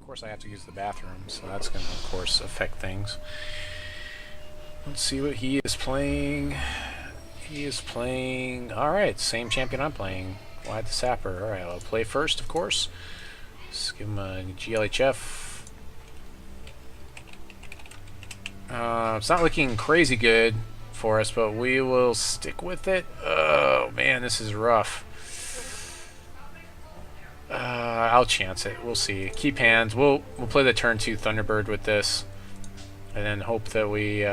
course I have to use the bathroom, so that's going to, of course, affect things. Let's see what he is playing. He is playing... Alright, same champion I'm playing. Wyatt the Sapper. Alright, I'll play first, of course. Let's give him a GLHF. It's not looking crazy good for us, but we will stick with it. Oh, man, this is rough. I'll chance it. We'll see. Keep hands. We'll play the turn 2 Thunderbird with this, and then hope that we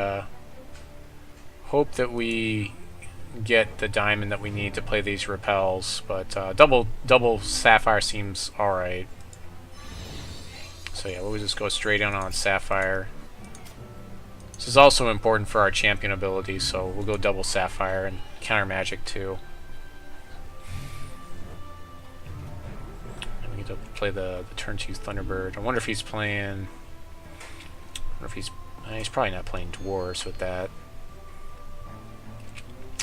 get the diamond that we need to play these repels. But double Sapphire seems all right. So yeah, we'll just go straight on Sapphire. This is also important for our champion ability, so we'll go double Sapphire and Countermagic too. And we get to play the turn 2 Thunderbird. I wonder if he's playing... he's probably not playing Dwarves with that.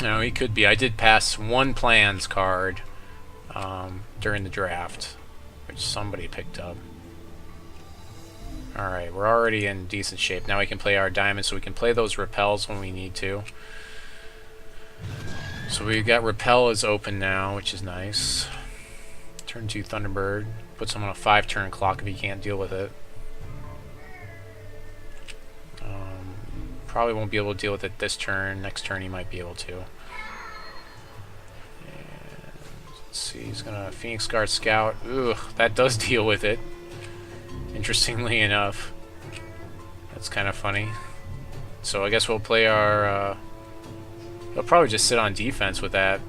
No, he could be. I did pass one plans card during the draft, which somebody picked up. Alright, we're already in decent shape. Now we can play our diamonds, so we can play those repels when we need to. So we've got repel is open now, which is nice. Turn 2 Thunderbird. Puts him on a 5-turn clock if he can't deal with it. Probably won't be able to deal with it this turn. Next turn he might be able to. And let's see, he's gonna Phoenix Guard Scout. Ugh, that does deal with it. Interestingly enough. That's kind of funny. So I guess we'll play our... he'll probably just sit on defense with that.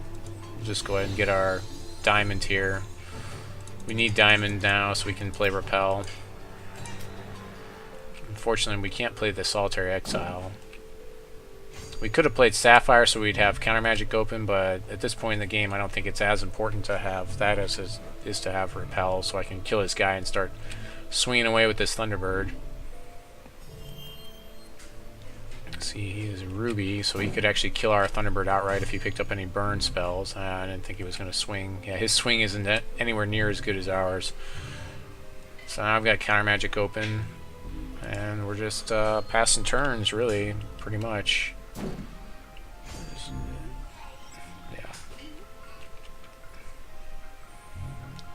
We'll just go ahead and get our diamond here. We need diamond now so we can play repel. Unfortunately, we can't play the Solitary Exile. We could have played Sapphire so we'd have Countermagic open, but at this point in the game I don't think it's as important to have that as it is to have Repel, so I can kill this guy and start swinging away with this Thunderbird. Let's see, he is Ruby, so he could actually kill our Thunderbird outright if he picked up any burn spells. I didn't think he was going to swing. Yeah, his swing isn't anywhere near as good as ours. So now I've got Countermagic open. And we're just passing turns, really, pretty much. Yeah.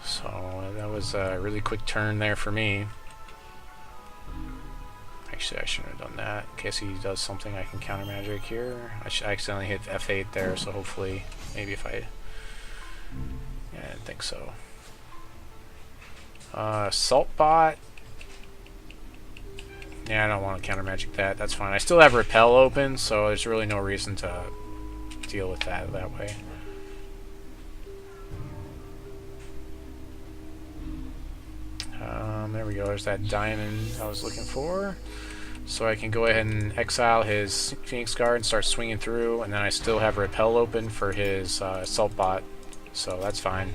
So that was a really quick turn there for me. Actually, I shouldn't have done that. In case he does something, I can counter magic here. I accidentally hit F8 there, so hopefully, maybe if I... Yeah, I didn't think so. Saltbot. Yeah, I don't want to counter magic that. That's fine. I still have Repel open, so there's really no reason to deal with that way. There we go. There's that diamond I was looking for. So I can go ahead and exile his Phoenix Guard and start swinging through, and then I still have Repel open for his Saltbot, so that's fine.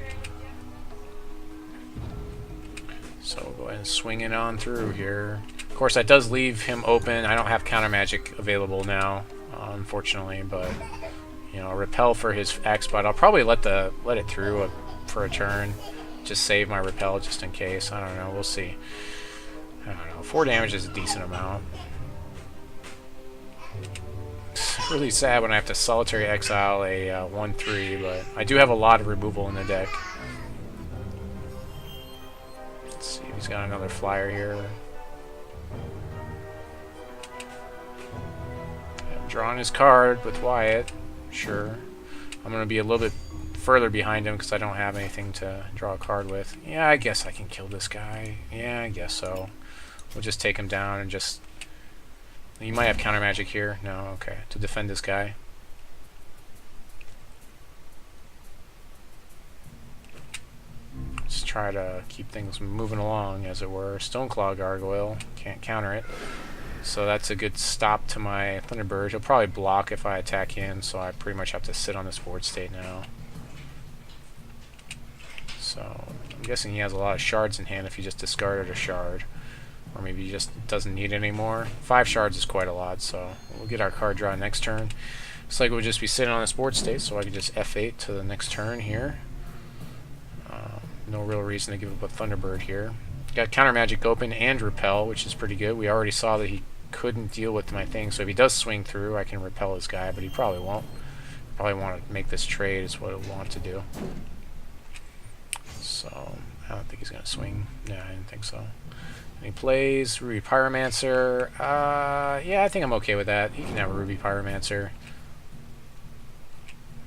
So we'll go ahead and swing it on through here. Of course, that does leave him open. I don't have counter magic available now, unfortunately, but you know, Repel for his X-Bot. I'll probably let it through for a turn, just save my Repel just in case. I don't know. We'll see. I don't know. 4 damage is a decent amount. It's really sad when I have to Solitary Exile a 1/3, but I do have a lot of removal in the deck. Let's see. He's got another flyer here. Drawing his card with Wyatt, sure. I'm going to be a little bit further behind him because I don't have anything to draw a card with. Yeah, I guess I can kill this guy. Yeah, I guess so. We'll just take him down and just... You might have counter magic here. No, okay. To defend this guy. Let's try to keep things moving along, as it were. Stonclaw Gargoyle. Can't counter it. So that's a good stop to my Thunderbird. He'll probably block if I attack him, so I pretty much have to sit on this board state now. So I'm guessing he has a lot of shards in hand if he just discarded a shard. Or maybe he just doesn't need it anymore. 5 shards is quite a lot, so we'll get our card draw next turn. Looks like we'll just be sitting on this board state, so I can just F8 to the next turn here. No real reason to give up a Thunderbird here. Got Countermagic open and Repel, which is pretty good. We already saw that he couldn't deal with my thing, so if he does swing through, I can repel his guy, but he probably won't. Probably want to make this trade is what he'll want to do. So, I don't think he's going to swing. No, I didn't think so. And he plays Ruby Pyromancer. Yeah, I think I'm okay with that. He can have a Ruby Pyromancer.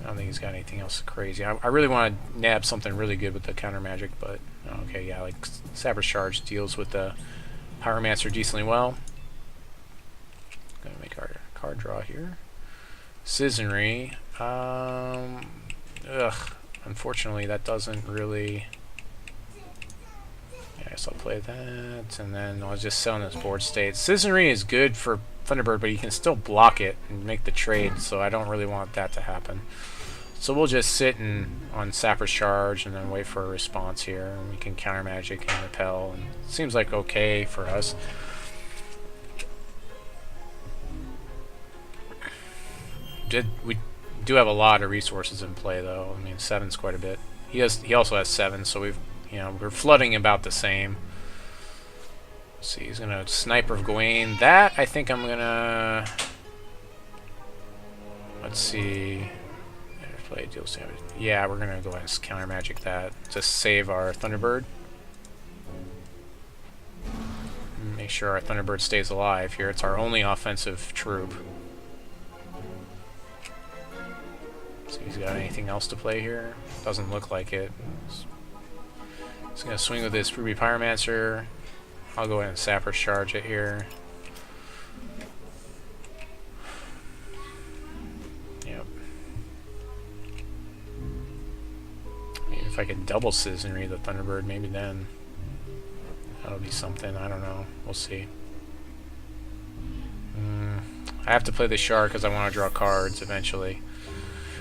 I don't think he's got anything else crazy. I really want to nab something really good with the Countermagic, but okay, yeah, like Sapphire Shard deals with the Pyromancer decently well. Gonna make our card draw here. Citizenry. Unfortunately, that doesn't really. Yeah, I guess I'll play that, and then I'll just sell in this board state. Citizenry is good for Thunderbird, but you can still block it and make the trade, so I don't really want that to happen. So we'll just sit on Sapper Shard and then wait for a response here, and we can Countermagic and Repel, and it seems like okay for us. We do have a lot of resources in play, though. I mean, 7's quite a bit. He also has 7, so we're flooding about the same. Let's see, he's gonna Sniper of Gawain. That I think I'm gonna. Let's see. Play deal damage. Yeah, we're gonna go ahead and Countermagic that to save our Thunderbird. Make sure our Thunderbird stays alive here. It's our only offensive troop. See if he's got anything else to play here. Doesn't look like it. He's gonna swing with this Ruby Pyromancer. I'll go ahead and Sapper Shard it here. Yep. Maybe if I could double Citizenry the Thunderbird, maybe then that'll be something. I don't know. We'll see. I have to play the Shard because I want to draw cards eventually.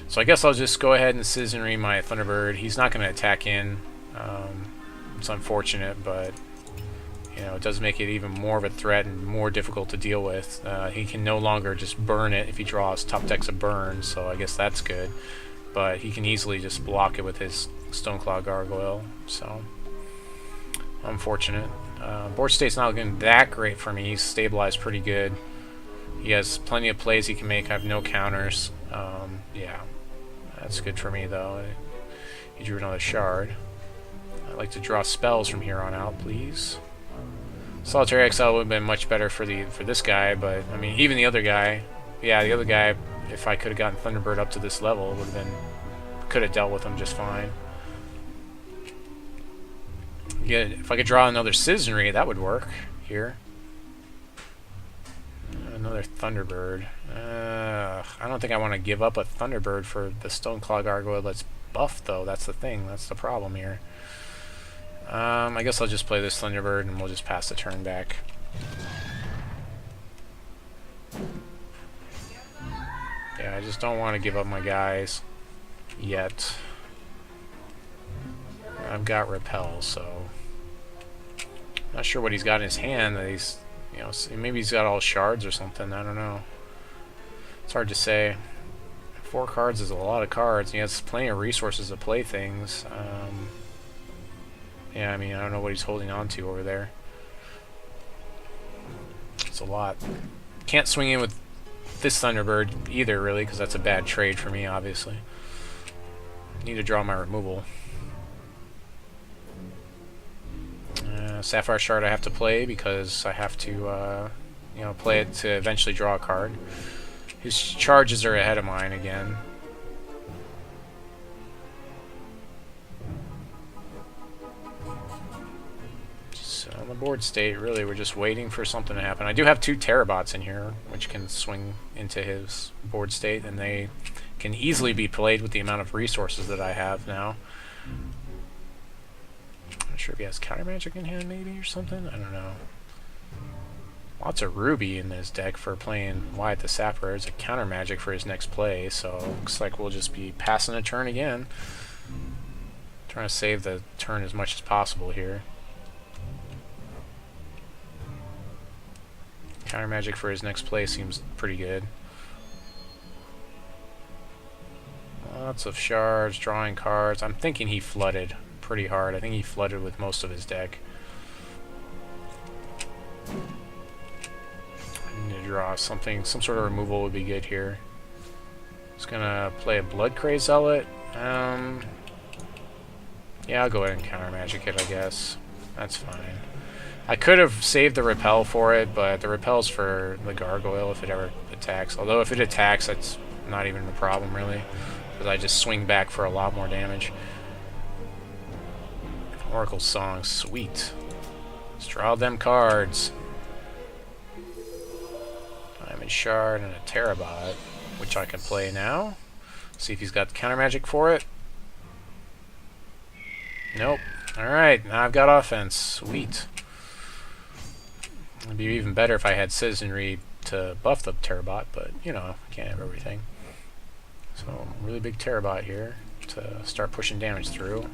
So I guess I'll just go ahead and Citizenry my Thunderbird. He's not going to attack in. It's unfortunate, but it does make it even more of a threat and more difficult to deal with. He can no longer just burn it if he draws top decks of burn, so I guess that's good. But he can easily just block it with his Stonclaw Gargoyle, so unfortunate. Board state's not looking that great for me. He's stabilized pretty good. He has plenty of plays he can make. I have no counters. Yeah, that's good for me though. He drew another Shard. I'd like to draw spells from here on out, please. Solitary Exile would have been much better for this guy, but I mean, even the other guy, yeah, the other guy, if I could have gotten Thunderbird up to this level, could have dealt with him just fine. Yeah, if I could draw another Citizenry, that would work here. Another Thunderbird. I don't think I want to give up a Thunderbird for the Stonclaw Gargoyle that's buffed, though. That's the thing. That's the problem here. I guess I'll just play this Thunderbird and we'll just pass the turn back. Yeah, I just don't want to give up my guys yet. I've got Repel, so not sure what he's got in his hand that he's, maybe he's got all shards or something. I don't know. It's hard to say. 4 cards is a lot of cards. He has plenty of resources to play things. Yeah, I mean, I don't know what he's holding on to over there. It's a lot. Can't swing in with this Thunderbird either, really, because that's a bad trade for me, obviously. Need to draw my removal. Sapphire Shard I have to play because I have to, play it to eventually draw a card. His charges are ahead of mine again. On the board state, really, we're just waiting for something to happen. I do have 2 Pterobots in here, which can swing into his board state, and they can easily be played with the amount of resources that I have now. Not sure if he has Countermagic in hand, maybe, or something? I don't know. Lots of Ruby in this deck for playing Wyatt the Sapper. There's a Countermagic for his next play, so looks like we'll just be passing a turn again. Trying to save the turn as much as possible here. Countermagic for his next play seems pretty good. Lots of shards, drawing cards. I'm thinking he flooded pretty hard. I think he flooded with most of his deck. draw something. Some sort of removal would be good here. Just gonna play a Blood Cray Zealot. Yeah, I'll go ahead and Countermagic it, I guess. That's fine. I could have saved the Repel for it, but the Repel's for the Gargoyle if it ever attacks. Although if it attacks, that's not even a problem, really. Because I just swing back for a lot more damage. Oracle Song, sweet. Let's draw them cards. Diamond Shard and a Pterobot, which I can play now. See if he's got Countermagic for it. Nope. Alright, now I've got offense. Sweet. It'd be even better if I had Citizenry to buff the Pterobot, but, you know, can't have everything. So, really big Pterobot here to start pushing damage through.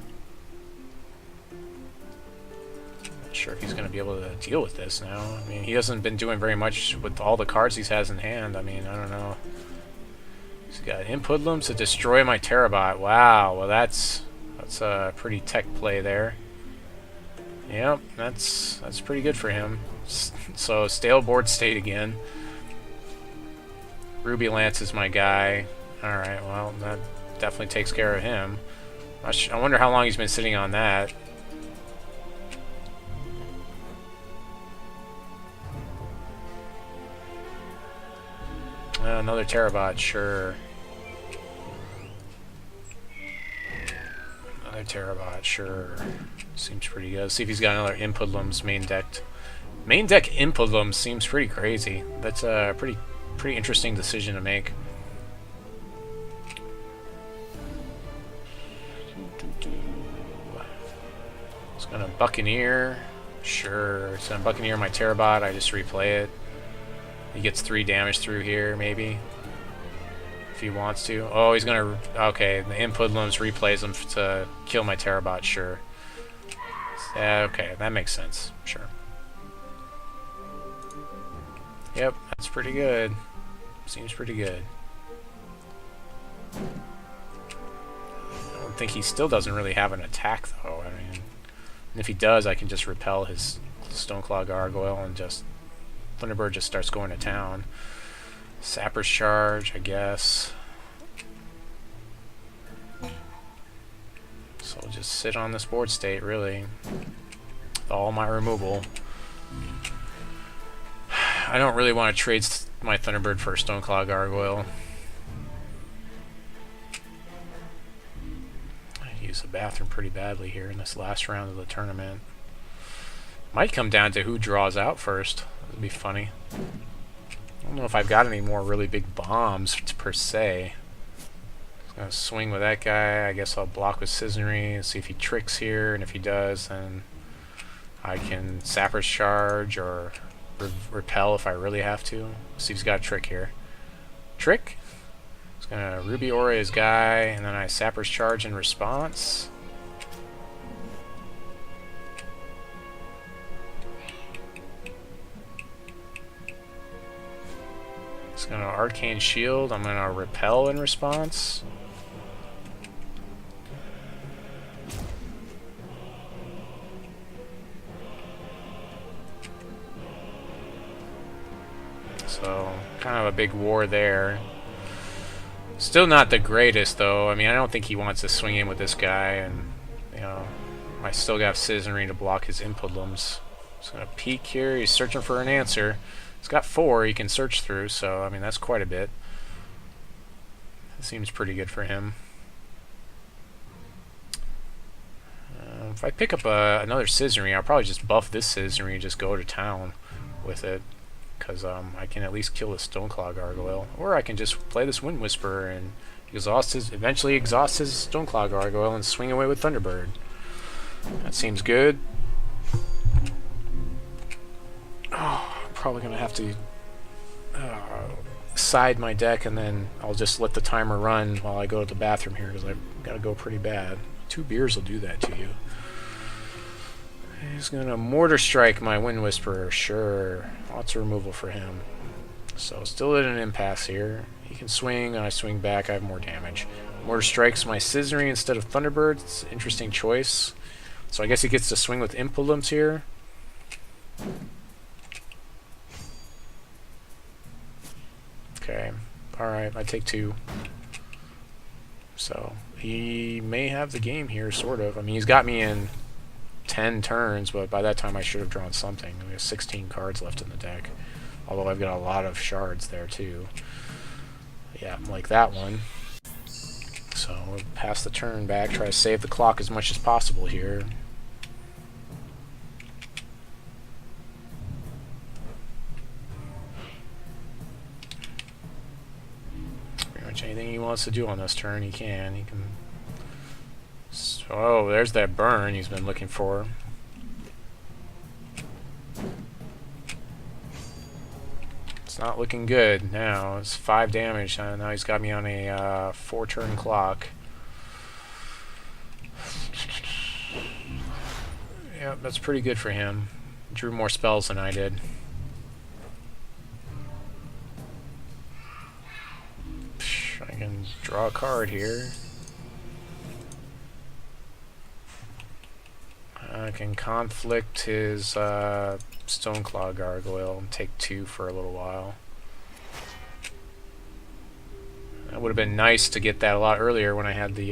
Not sure if he's going to be able to deal with this now. I mean, he hasn't been doing very much with all the cards he has in hand. I mean, I don't know. He's got Inputlims to destroy my Pterobot. Wow, well that's a pretty tech play there. Yep, that's pretty good for him. So stale board state again. Ruby Lance is my guy. Alright, well, that definitely takes care of him. I wonder how long he's been sitting on that. Another Pterobot, sure. Another Pterobot, sure. Seems pretty good. Let's see if he's got another Inputlims main decked. Main deck Inputlims seems pretty crazy. That's a pretty interesting decision to make. It's gonna Buccaneer. Sure. It's gonna Buccaneer my Pterobot. I just replay it. He gets 3 damage through here, maybe. If he wants to. Oh, he's gonna... Okay, the Inputlims replays him to kill my Pterobot, sure. Okay, that makes sense. Sure. Yep, that's pretty good. Seems pretty good. I don't think he still doesn't really have an attack, though. I mean, if he does, I can just repel his Stonclaw Gargoyle and just... Thunderbird just starts going to town. Sapper Shard, I guess. So we'll just sit on this board state, really. With all my removal. I don't really want to trade my Thunderbird for a Stonclaw Gargoyle. I use the bathroom pretty badly here in this last round of the tournament. Might come down to who draws out first. That'd be funny. I don't know if I've got any more really big bombs per se. I'm gonna swing with that guy. I guess I'll block with Citizenry and see if he tricks here, and if he does, then I can Sapper Shard or Repel if I really have to. See if he's got a trick here. Trick? He's gonna Ruby Aura his guy, and then I Sapper's Charge in response. It's gonna Arcane Shield. I'm gonna Repel in response. So, kind of a big war there. Still not the greatest, though. I mean, I don't think he wants to swing in with this guy, and, you know, I still got Citizenry to block his Inputlims. Just gonna peek here. He's searching for an answer. He's got 4 he can search through, so, I mean, that's quite a bit. That seems pretty good for him. If I pick up another Citizenry, I'll probably just buff this Citizenry and just go to town with it. Because I can at least kill the Stonclaw Gargoyle. Or I can just play this Wind Whisperer and eventually exhaust his Stonclaw Gargoyle and swing away with Thunderbird. That seems good. Oh, I'm probably going to have to side my deck, and then I'll just let the timer run while I go to the bathroom here, because I've got to go pretty bad. 2 beers will do that to you. He's going to Mortar Strike my Wind Whisperer, sure. Lots of removal for him. So still at an impasse here. He can swing, and I swing back, I have more damage. Mortar Strikes my Citizenry instead of Thunderbird. It's an interesting choice. So I guess he gets to swing with Inputlims here. Okay. Alright, I take 2. So, he may have the game here, sort of. I mean, he's got me in 10 turns, but by that time I should have drawn something. We have 16 cards left in the deck. Although I've got a lot of shards there, too. Yeah, like that one. So, we'll pass the turn back, try to save the clock as much as possible here. Anything he wants to do on this turn, he can. He can. Oh, there's that burn he's been looking for. It's not looking good now. It's 5 damage. Now he's got me on a 4-turn clock. Yep, that's pretty good for him. Drew more spells than I did. I can draw a card here. I can conflict his Stonclaw Gargoyle and take 2 for a little while. That would have been nice to get that a lot earlier when I had the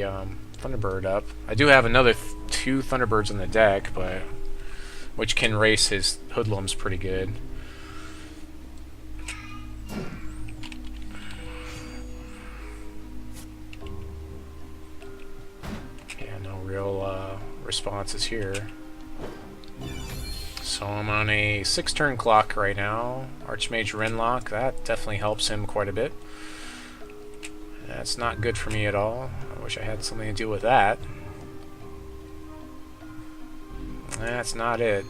Thunderbird up. I do have another 2 Thunderbirds in the deck, but which can race his hoodlums pretty good. Real responses here. So I'm on a 6-turn clock right now. Archmage Renlock, that definitely helps him quite a bit. That's not good for me at all. I wish I had something to do with that. That's not it.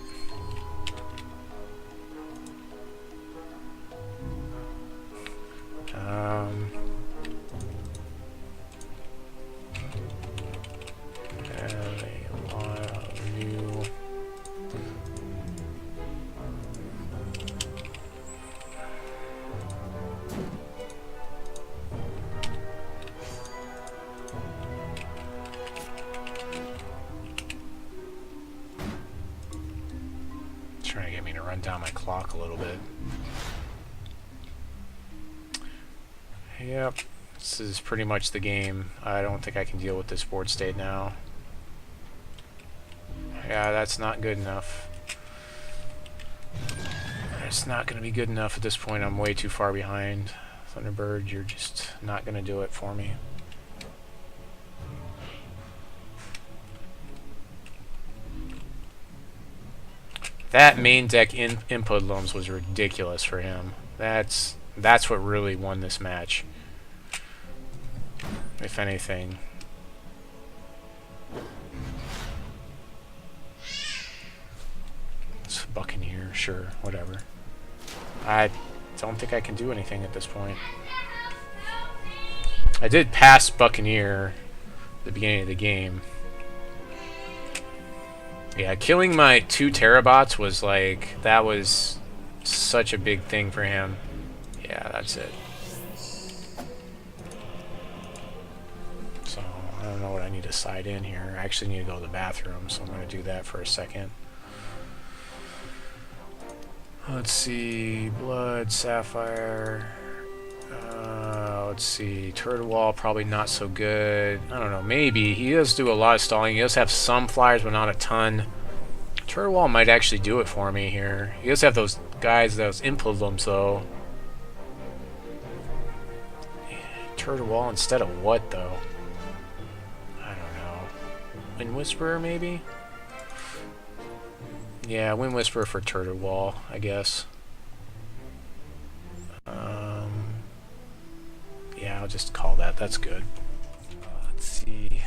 Trying to get me to run down my clock a little bit. Yep, this is pretty much the game. I don't think I can deal with this board state now. Yeah, that's not good enough. It's not going to be good enough at this point. I'm way too far behind. Thunderbird, you're just not going to do it for me. That main deck input lums was ridiculous for him. That's what really won this match, if anything. It's Buccaneer, sure, whatever. I don't think I can do anything at this point. I did pass Buccaneer at the beginning of the game. Yeah, killing my 2 Pterobots was like, that was such a big thing for him. Yeah, that's it. So, I don't know what I need to side in here. I actually need to go to the bathroom, so I'm going to do that for a second. Let's see, Blood, Sapphire. Let's see, Turtle Wall, probably not so good. I don't know, maybe. He does do a lot of stalling. He does have some flyers, but not a ton. Turtle Wall might actually do it for me here. He does have those guys, those Impulums, though. Turtle Wall instead of what, though? I don't know. Wind Whisperer, maybe? Yeah, Wind Whisperer for Turtle Wall, I guess. Yeah, I'll just call that. That's good. Let's see.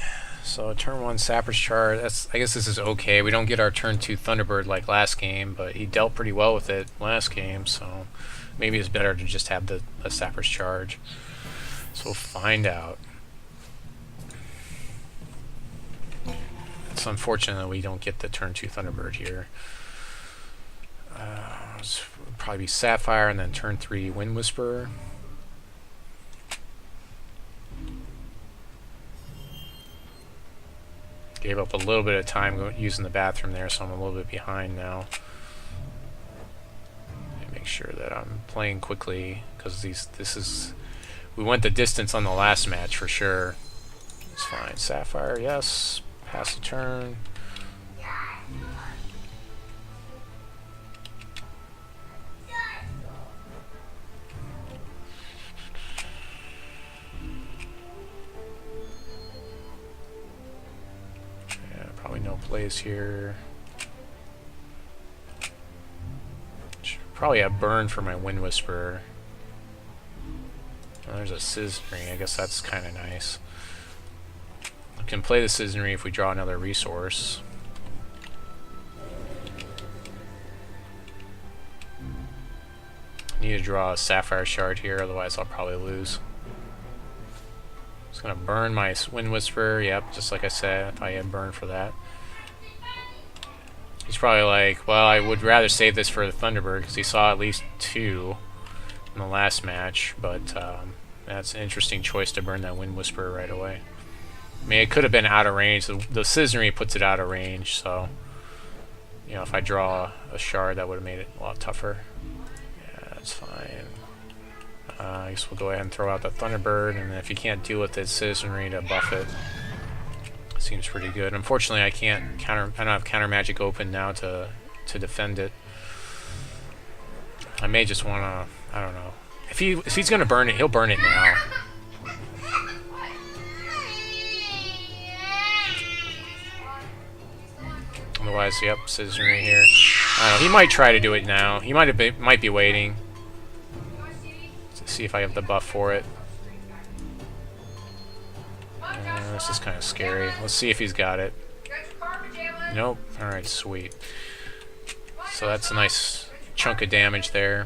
So turn 1 Sapper Shard. I guess this is okay. We don't get our turn 2 Thunderbird like last game, but he dealt pretty well with it last game, so maybe it's better to just have a Sapper's Charge. So we'll find out. It's unfortunate that we don't get the turn 2 Thunderbird here. Probably be Sapphire and then turn 3 Wind Whisperer. Gave up a little bit of time using the bathroom there, so I'm a little bit behind now. Make make sure that I'm playing quickly, because we went the distance on the last match for sure. It's fine. Sapphire, yes. Pass the turn. Yeah, probably no plays here. Should probably have burn for my Wind Whisperer. Oh, there's a Citizenry. I guess that's kind of nice. We can play the Citizenry if we draw another resource. Need to draw a Sapphire Shard here, otherwise I'll probably lose. Just gonna burn my Wind Whisperer. Yep, just like I said, if I had burn for that. He's probably like, well, I would rather save this for the Thunderbird, because he saw at least 2 in the last match, but that's an interesting choice to burn that Wind Whisperer right away. I mean, it could have been out of range. The Citizenry puts it out of range, so you know, if I draw a shard, that would have made it a lot tougher. Yeah, that's fine. I guess we'll go ahead and throw out the Thunderbird, and if you can't deal with the Citizenry, to buff it. Seems pretty good. Unfortunately, I don't have Countermagic open now to defend it. I may just wanna, I don't know. If he's gonna burn it, he'll burn it now. Otherwise, yep, Citizenry here. I don't know, he might try to do it now. He might be waiting to see if I have the buff for it. This is kind of scary. Let's see if he's got it. Nope. Alright, sweet. So that's a nice chunk of damage there.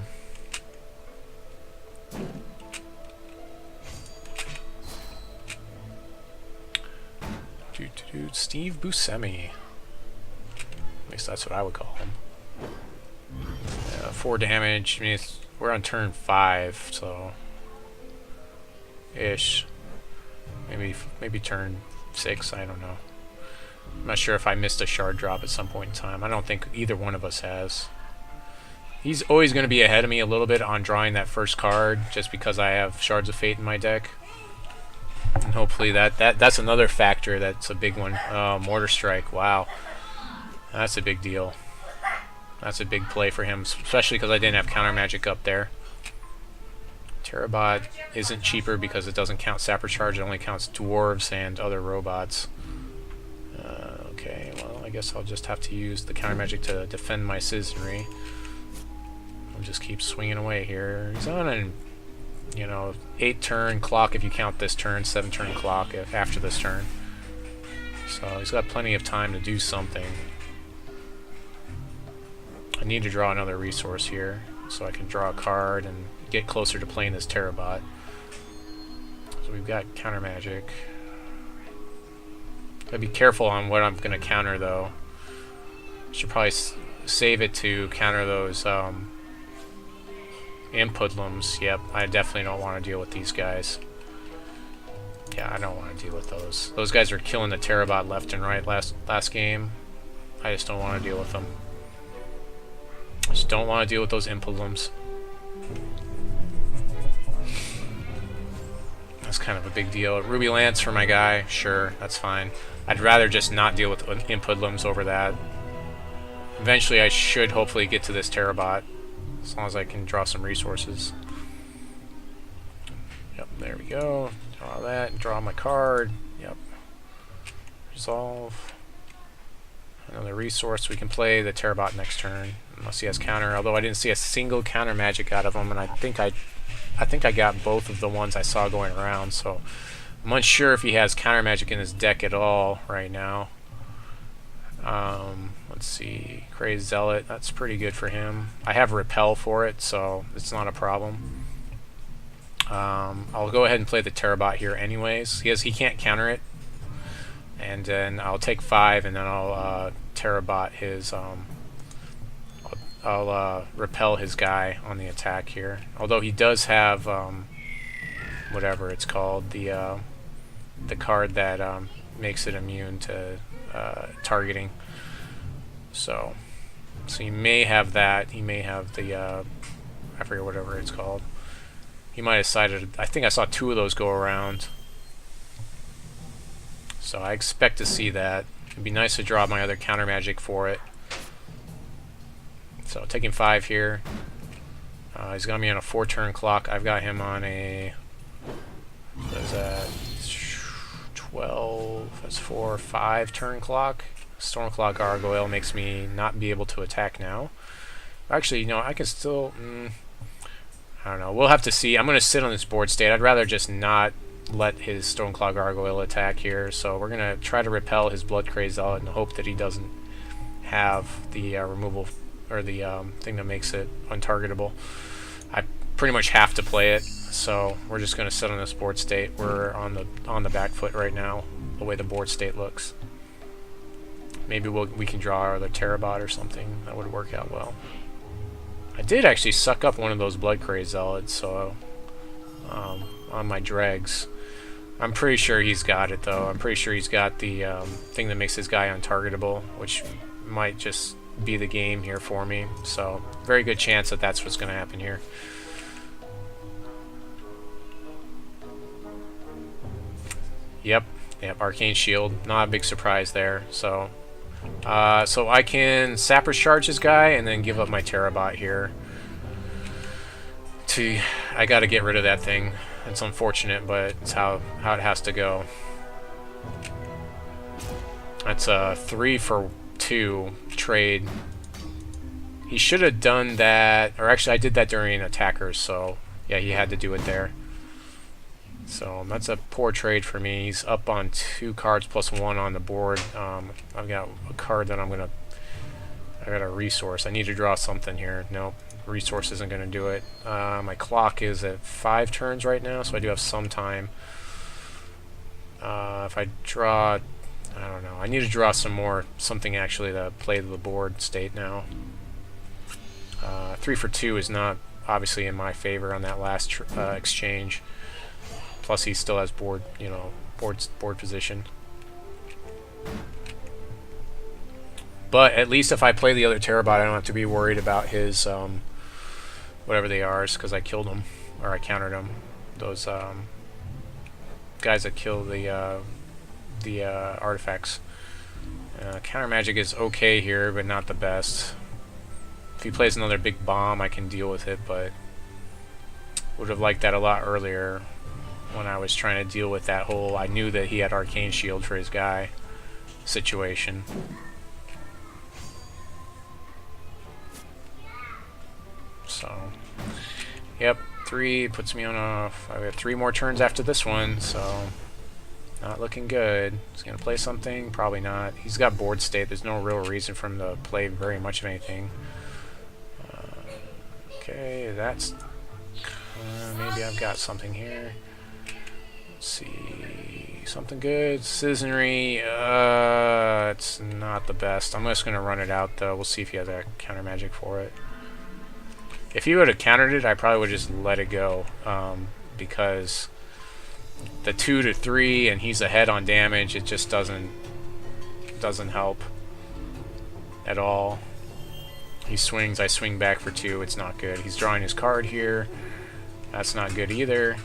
Steve Buscemi. At least that's what I would call him. 4 damage. I mean, we're on turn 5, so ish. Maybe turn 6. I don't know. I'm not sure if I missed a shard drop at some point in time. I don't think either one of us has. He's always going to be ahead of me a little bit on drawing that first card, just because I have Shards of Fate in my deck. And hopefully that's another factor that's a big one. Mortar Strike. Wow. That's a big deal. That's a big play for him, especially because I didn't have Countermagic up there. Pterobot isn't cheaper because it doesn't count Sapper Charge. It only counts dwarves and other robots. Okay, well, I guess I'll just have to use the Countermagic to defend my Citizenry. I'll just keep swinging away here. He's on an, 8-turn clock if you count this turn, 7-turn clock after this turn. So he's got plenty of time to do something. I need to draw another resource here so I can draw a card and get closer to playing this Pterobot. So we've got Countermagic. Gotta be careful on what I'm gonna counter though. Should probably save it to counter those Inputlims. Yep, I definitely don't want to deal with these guys. Yeah, I don't want to deal with those. Those guys are killing the Pterobot left and right last game. I just don't want to deal with them. Just don't want to deal with those Inputlims. That's kind of a big deal. Ruby Lance for my guy, sure, that's fine. I'd rather just not deal with Inputlims over that. Eventually I should hopefully get to this Pterobot, as long as I can draw some resources. Yep, there we go. Draw that, draw my card. Yep. Resolve. Another resource. We can play the Pterobot next turn, unless he has counter, although I didn't see a single Countermagic out of him, and I think I got both of the ones I saw going around, so I'm unsure if he has Countermagic in his deck at all right now. Let's see, Crazed Zealot, that's pretty good for him. I have Repel for it, so it's not a problem. I'll go ahead and play the Pterobot here anyways. He can't counter it. And then I'll take 5, and then I'll Pterobot his, I'll repel his guy on the attack here. Although he does have, whatever it's called, the card that makes it immune to targeting. So he may have that. He may have the I forget whatever it's called. He might have cited, I think I saw 2 of those go around. So I expect to see that. It'd be nice to draw my other Countermagic for it. So taking 5 here. He's got me on a 4-turn clock. I've got him on a... What is that? 12... That's 4, 5-turn clock. Stonclaw Gargoyle makes me not be able to attack now. Actually, you know, I can still... I don't know. We'll have to see. I'm going to sit on this board state. I'd rather just not let his Stonclaw Gargoyle attack here. So we're going to try to repel his Blood Crazed Zealot and hope that he doesn't have the removal or the thing that makes it untargetable. I pretty much have to play it, so we're just going to sit on this board state. We're on the back foot right now, the way the board state looks. Maybe we can draw our other Pterobot or something. That would work out well. I did actually suck up one of those Blood Crazed Zealots, so on my dregs. I'm pretty sure he's got it, though. I'm pretty sure he's got the thing that makes his guy untargetable, which might just be the game here for me. So, very good chance that that's what's going to happen here. Yep, Arcane Shield. Not a big surprise there. So I can Sapper Shard his guy and then give up my Pterobot here. I got to get rid of that thing. It's unfortunate, but it's how it has to go. That's a 3 for 2 trade. He should have done that, or actually I did that during attackers, so yeah, he had to do it there. So that's a poor trade for me. He's up on 2 cards plus 1 on the board. I've got a card that I got a resource. I need to draw something here. Nope, resource isn't going to do it. My clock is at 5 turns right now, so I do have some time. If I draw, I don't know. I need to draw something actually to play the board state now. 3 for 2 is not obviously in my favor on that last exchange. Plus, he still has board position. But at least if I play the other Pterobot, I don't have to be worried about his whatever they are, because I killed them or I countered them. Those guys that kill the artifacts. Countermagic is okay here, but not the best. If he plays another big bomb, I can deal with it, but would have liked that a lot earlier when I was trying to deal with that whole, I knew that he had Arcane Shield for his guy situation. So, yep, 3 puts me on a... I have 3 more turns after this one, so not looking good. He's going to play something? Probably not. He's got board state. There's no real reason for him to play very much of anything. Okay, that's... maybe I've got something here. Let's see... Something good. Citizenry, it's not the best. I'm just going to run it out, though. We'll see if he has a Countermagic for it. If he would have countered it, I probably would just let it go, because the 2 to 3 and he's ahead on damage, it just doesn't help at all. He swings, I swing back for 2, it's not good. He's drawing his card here, that's not good either.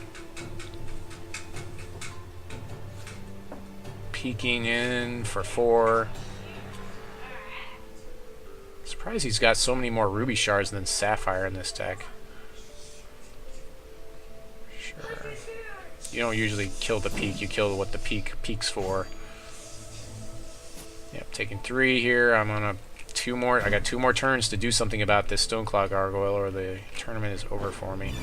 Peeking in for 4. Surprised he's got so many more ruby shards than sapphire in this deck. Sure. You don't usually kill the peak, you kill what the peak peaks for. Yep, taking 3 here. I'm on a 2 more. I got 2 more turns to do something about this Stonclaw Gargoyle, or the tournament is over for me.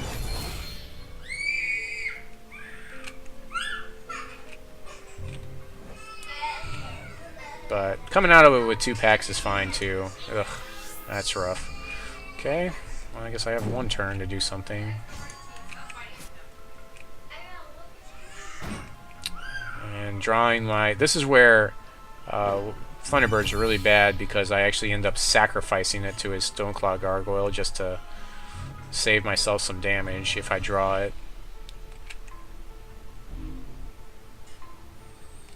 But coming out of it with 2 packs is fine too. Ugh, that's rough. Okay, well, I guess I have 1 turn to do something. And drawing my... This is where Thunderbirds are really bad, because I actually end up sacrificing it to his Stonclaw Gargoyle just to save myself some damage if I draw it.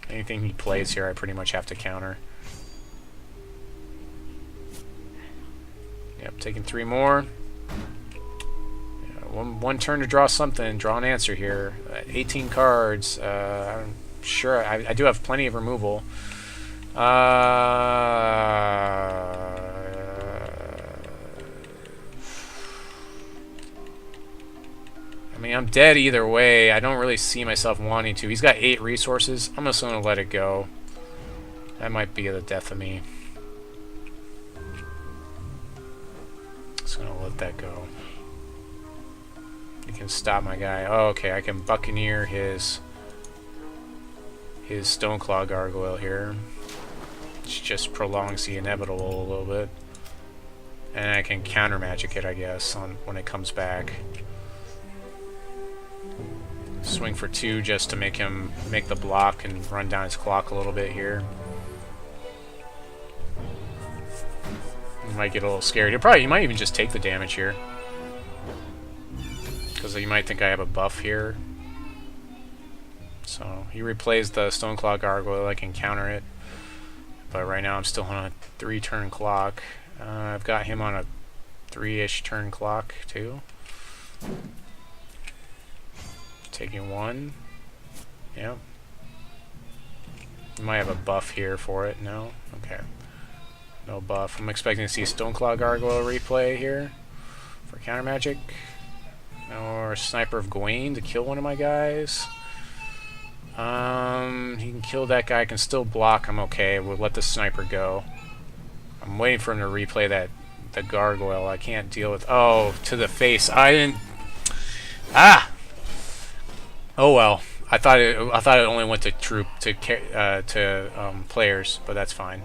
Anything he plays here, I pretty much have to counter. Yep, taking 3 more. one turn to draw something, draw an answer here. 18 cards. I'm sure I do have plenty of removal. I mean, I'm dead either way. I don't really see myself wanting to. He's got 8 resources. I'm just going to let it go. That might be the death of me. Just going to let that go. You can stop my guy. Oh, okay. I can Buccaneer his Stonclaw Gargoyle here. Which just prolongs the inevitable a little bit. And I can Countermagic it, I guess, when it comes back. Swing for 2 just to make him make the block and run down his clock a little bit here. He might get a little scared. He might even just take the damage here. Because you might think I have a buff here. So he replays the Stonclaw Gargoyle. I can counter it. But right now I'm still on a 3-turn clock. I've got him on a 3-ish turn clock too. Taking 1. Yep. You might have a buff here for it. No? Okay. No buff. I'm expecting to see Stonclaw Gargoyle replay here for Countermagic. Or Sniper of Gawain to kill one of my guys. He can kill that guy. I can still block. I'm okay. We'll let the sniper go. I'm waiting for him to replay the gargoyle. I can't deal with... Oh, to the face. I didn't... Ah! Oh well. I thought it only went to players, but that's fine.